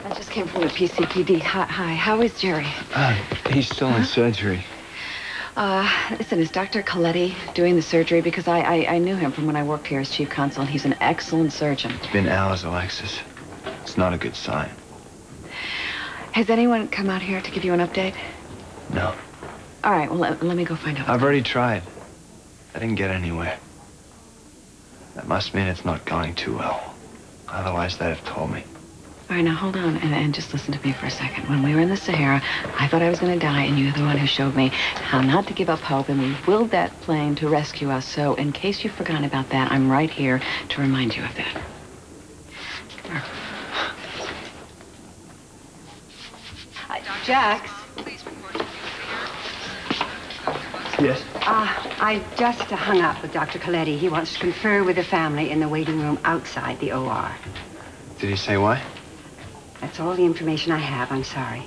I just came from the PCPD. Hi. How is Jerry? He's still in surgery. Listen, is Dr. Coletti doing the surgery? Because I knew him from when I worked here as chief consul, and he's an excellent surgeon. It's been hours, Alexis. It's not a good sign. Has anyone come out here to give you an update? No. All right, well, let me go find out. I've already tried. I didn't get anywhere. That must mean it's not going too well. Otherwise, they'd have told me. All right, now hold on and just listen to me for a second. When we were in the Sahara, I thought I was going to die, and you're the one who showed me how not to give up hope, and we willed that plane to rescue us. So in case you've forgotten about that, I'm right here to remind you of that. Come here. Jax. Yes? I just hung up with Dr. Coletti. He wants to confer with the family in the waiting room outside the OR. Did he say why? That's all the information I have. I'm sorry.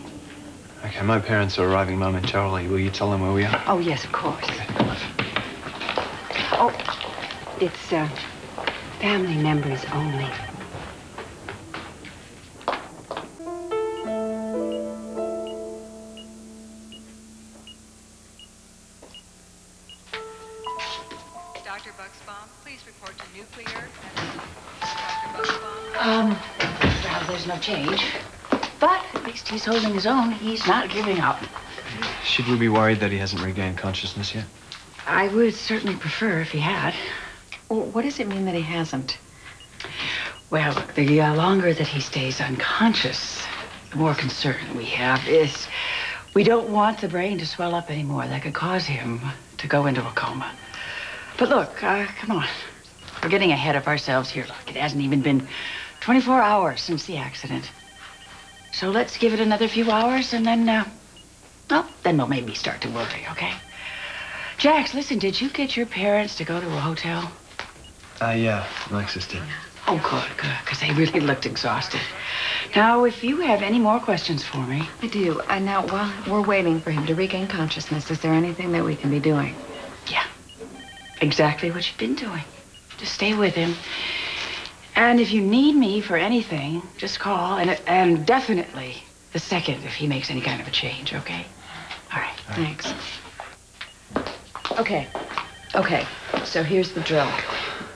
Okay, my parents are arriving momentarily. Will you tell them where we are? Oh, yes, of course. Okay. Oh, it's family members only. Dr. Buxbaum, please report to nuclear. Dr. Buxbaum. Well, there's no change. But at least he's holding his own. He's not giving up. Should we be worried that he hasn't regained consciousness yet? I would certainly prefer if he had. Well, what does it mean that he hasn't? Well, look, the longer that he stays unconscious, the more concern we have is we don't want the brain to swell up anymore. That could cause him to go into a coma. But look, come on. We're getting ahead of ourselves here. Look, it hasn't even been 24 hours since the accident. So let's give it another few hours and then, then we'll maybe start to worry, okay? Jax, listen, did you get your parents to go to a hotel? Yeah, Alexis did. Oh, good, because they really looked exhausted. Now, if you have any more questions for me. I do. And now, while we're waiting for him to regain consciousness, is there anything that we can be doing? Yeah, exactly what you've been doing. Just stay with him. And if you need me for anything, just call. And definitely the second if he makes any kind of a change, okay? All right. Thanks. Okay. So here's the drill.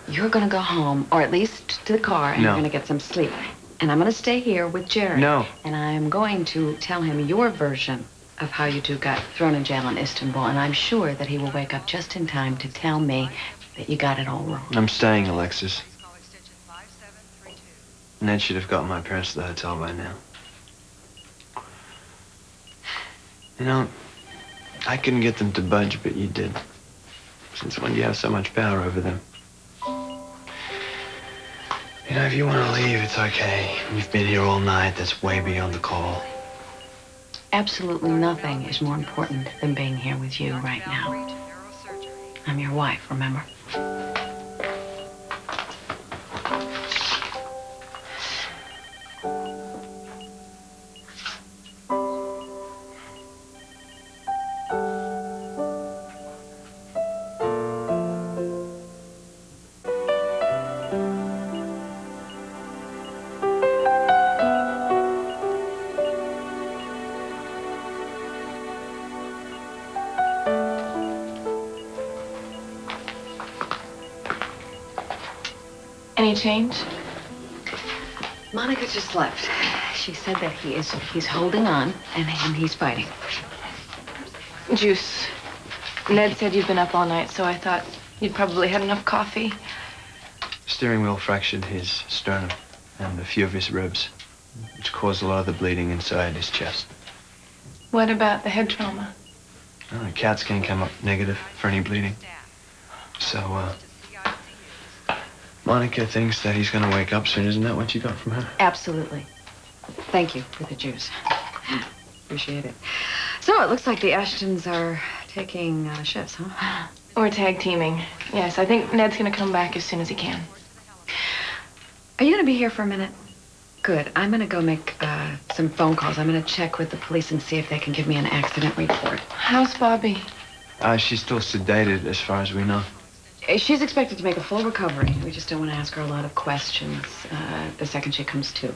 You're going to go home, or at least to the car, and No. you're going to get some sleep. And I'm going to stay here with Jerry. No. And I'm going to tell him your version of how you two got thrown in jail in Istanbul. And I'm sure that he will wake up just in time to tell me that you got it all wrong. I'm staying, Alexis. Ned should have gotten my parents to the hotel by now. You know, I couldn't get them to budge, but you did. Since when do you have so much power over them? You know, if you want to leave, it's okay. You've been here all night. That's way beyond the call. Absolutely nothing is more important than being here with you right now. I'm your wife, remember? Any change? Monica just left. She said that he's holding on and he's fighting. Juice. Ned said you've been up all night, so I thought you'd probably had enough coffee. Steering wheel fractured his sternum and a few of his ribs, which caused a lot of the bleeding inside his chest. What about the head trauma? Oh, the CAT scan came up negative for any bleeding. So, Monica thinks that he's going to wake up soon. Isn't that what you got from her? Absolutely. Thank you for the juice. Appreciate it. So it looks like the Ashtons are taking shifts, huh? We're tag teaming. Yes, I think Ned's gonna come back as soon as he can. Are you going to be here for a minute? Good. I'm going to go make some phone calls. I'm going to check with the police and see if they can give me an accident report. How's Bobby? She's still sedated as far as we know. She's expected to make a full recovery. We just don't want to ask her a lot of questions the second she comes to.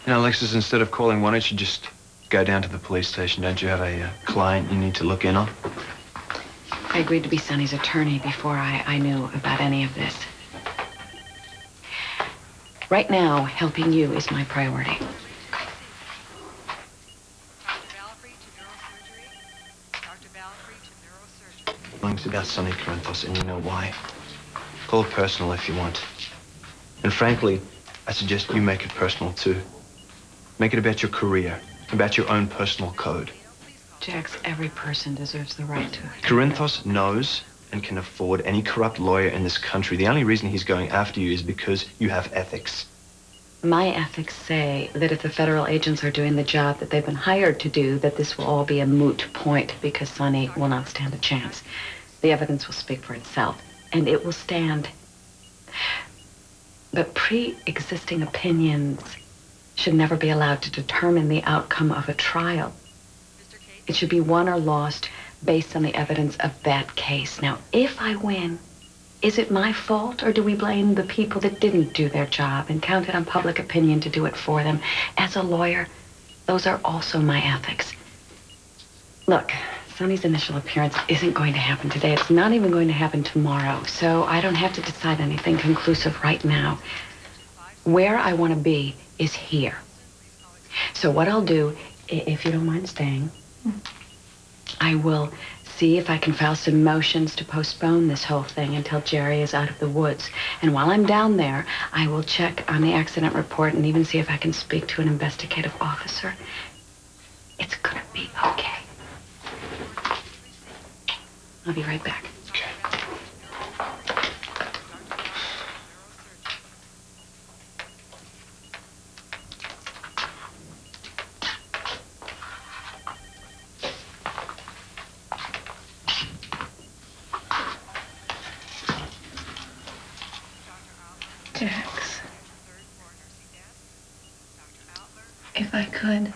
You know, Alexis, instead of calling, why don't you just go down to the police station? Don't you have a client you need to look in on? I agreed to be Sonny's attorney before I knew about any of this. Right now, helping you is my priority. Dr. Valfrey to neurosurgery. Dr. Valfrey to neurosurgery. Feelings about Sonny Corinthos, and you know why. Call it personal if you want. And frankly, I suggest you make it personal too. Make it about your career, about your own personal code. Jax, every person deserves the right to. Corinthos knows and can afford any corrupt lawyer in this country. The only reason he's going after you is because you have ethics. My ethics say that if the federal agents are doing the job that they've been hired to do, that this will all be a moot point because Sonny will not stand a chance. The evidence will speak for itself, and it will stand. But pre-existing opinions should never be allowed to determine the outcome of a trial. It should be won or lost based on the evidence of that case. Now, if I win, is it my fault, or do we blame the people that didn't do their job and counted on public opinion to do it for them? As a lawyer, those are also my ethics. Look, Sonny's initial appearance isn't going to happen today. It's not even going to happen tomorrow, so I don't have to decide anything conclusive right now. Where I want to be is here. So what I'll do, if you don't mind staying, I will see if I can file some motions to postpone this whole thing until Jerry is out of the woods. And while I'm down there, I will check on the accident report and even see if I can speak to an investigative officer. It's gonna be okay. I'll be right back. Okay. Jax, if I could,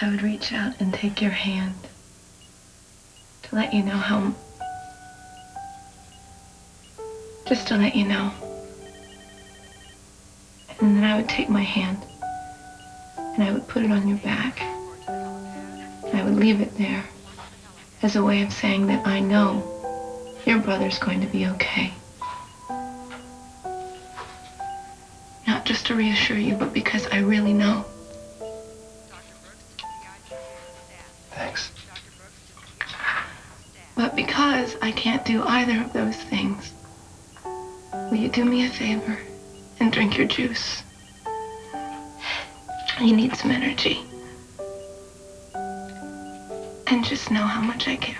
I would reach out and take your hand to let you know how... Just to let you know. And then I would take my hand and I would put it on your back. And I would leave it there as a way of saying that I know your brother's going to be okay. Not just to reassure you, but because I really know. Thanks. But because I can't do either of those things, will you do me a favor and drink your juice? You need some energy. And just know how much I care.